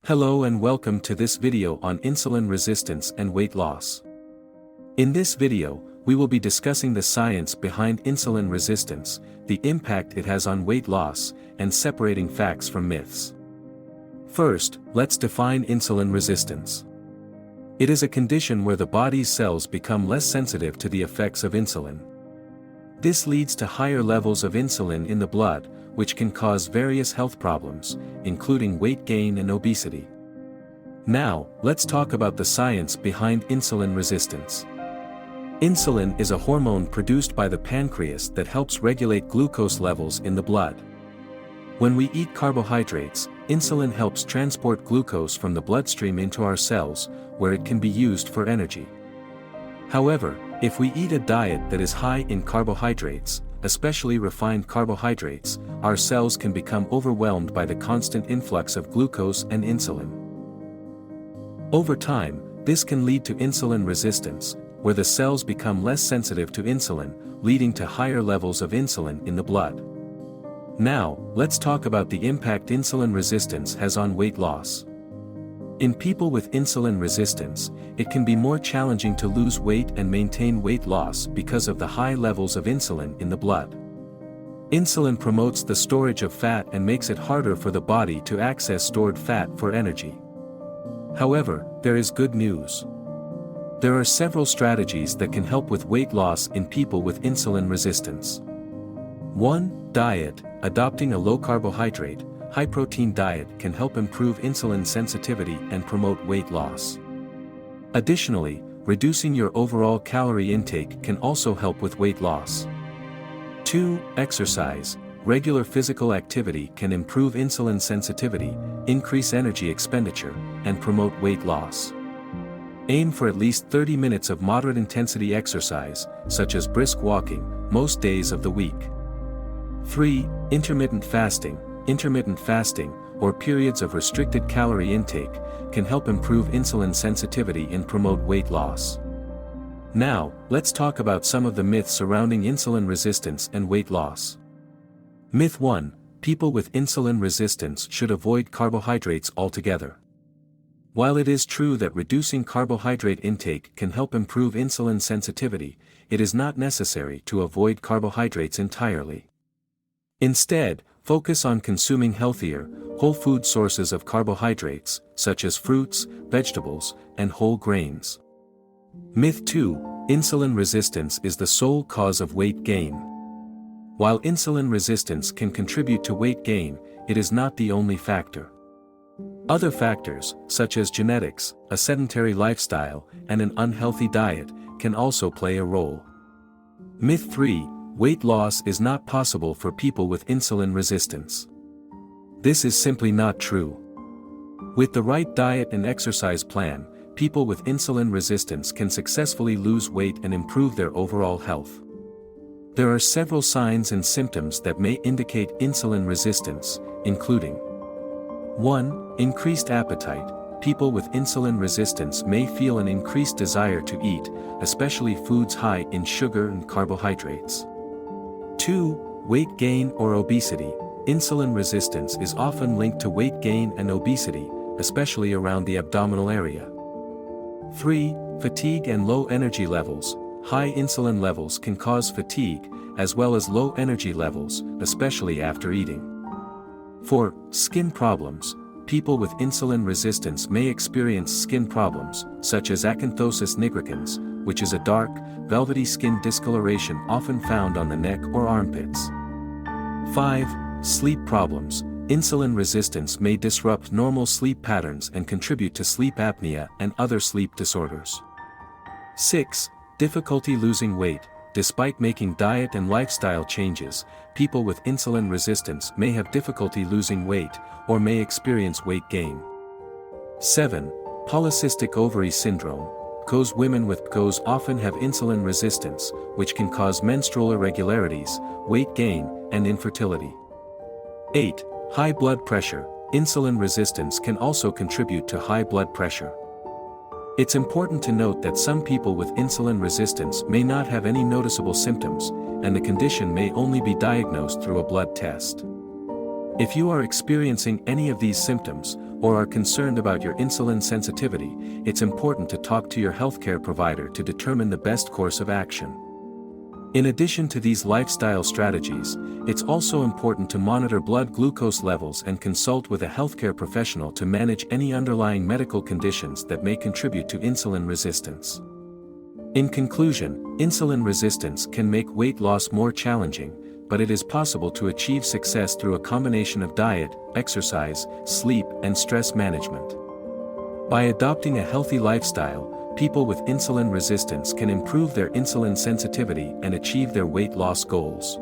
Hello and welcome to this video on insulin resistance and weight loss. In this video, we will be discussing the science behind insulin resistance, the impact it has on weight loss, and separating facts from myths. First, let's define insulin resistance. It is a condition where the body's cells become less sensitive to the effects of insulin. This leads to higher levels of insulin in the blood, which can cause various health problems, including weight gain and obesity. Now, let's talk about the science behind insulin resistance. Insulin is a hormone produced by the pancreas that helps regulate glucose levels in the blood. When we eat carbohydrates, insulin helps transport glucose from the bloodstream into our cells, where it can be used for energy. However, if we eat a diet that is high in carbohydrates, especially refined carbohydrates, our cells can become overwhelmed by the constant influx of glucose and insulin. Over time, this can lead to insulin resistance, where the cells become less sensitive to insulin, leading to higher levels of insulin in the blood. Now, let's talk about the impact insulin resistance has on weight loss. In people with insulin resistance, it can be more challenging to lose weight and maintain weight loss because of the high levels of insulin in the blood. Insulin promotes the storage of fat and makes it harder for the body to access stored fat for energy. However, there is good news. There are several strategies that can help with weight loss in people with insulin resistance. 1. Diet. Adopting a low-carbohydrate, high-protein diet can help improve insulin sensitivity and promote weight loss. Additionally, reducing your overall calorie intake can also help with weight loss. 2. Exercise. Regular physical activity can improve insulin sensitivity, increase energy expenditure, and promote weight loss. Aim for at least 30 minutes of moderate intensity exercise, such as brisk walking, most days of the week. 3. Intermittent fasting. Intermittent fasting, or periods of restricted calorie intake, can help improve insulin sensitivity and promote weight loss. Now, let's talk about some of the myths surrounding insulin resistance and weight loss. Myth 1. People with insulin resistance should avoid carbohydrates altogether. While it is true that reducing carbohydrate intake can help improve insulin sensitivity, it is not necessary to avoid carbohydrates entirely. Instead, focus on consuming healthier, whole food sources of carbohydrates, such as fruits, vegetables, and whole grains. Myth 2. Insulin resistance is the sole cause of weight gain. While insulin resistance can contribute to weight gain, it is not the only factor. Other factors, such as genetics, a sedentary lifestyle, and an unhealthy diet, can also play a role. Myth 3. Weight loss is not possible for people with insulin resistance. This is simply not true. With the right diet and exercise plan, people with insulin resistance can successfully lose weight and improve their overall health. There are several signs and symptoms that may indicate insulin resistance, including 1. Increased appetite. People with insulin resistance may feel an increased desire to eat, especially foods high in sugar and carbohydrates. 2. Weight gain or obesity. Insulin resistance is often linked to weight gain and obesity, especially around the abdominal area. 3. Fatigue and low energy levels. High insulin levels can cause fatigue, as well as low energy levels, especially after eating. 4. Skin problems. People with insulin resistance may experience skin problems, such as acanthosis nigricans, which is a dark, velvety skin discoloration often found on the neck or armpits. 5. Sleep problems. Insulin resistance may disrupt normal sleep patterns and contribute to sleep apnea and other sleep disorders. 6. Difficulty losing weight. Despite making diet and lifestyle changes, people with insulin resistance may have difficulty losing weight, or may experience weight gain. 7. Polycystic ovary syndrome. Women with PCOS often have insulin resistance, which can cause menstrual irregularities, weight gain, and infertility. 8. High blood pressure. Insulin resistance can also contribute to high blood pressure. It's important to note that some people with insulin resistance may not have any noticeable symptoms, and the condition may only be diagnosed through a blood test. If you are experiencing any of these symptoms, or are concerned about your insulin sensitivity, it's important to talk to your healthcare provider to determine the best course of action. In addition to these lifestyle strategies, it's also important to monitor blood glucose levels and consult with a healthcare professional to manage any underlying medical conditions that may contribute to insulin resistance. In conclusion, insulin resistance can make weight loss more challenging, but it is possible to achieve success through a combination of diet, exercise, sleep, and stress management. By adopting a healthy lifestyle, people with insulin resistance can improve their insulin sensitivity and achieve their weight loss goals.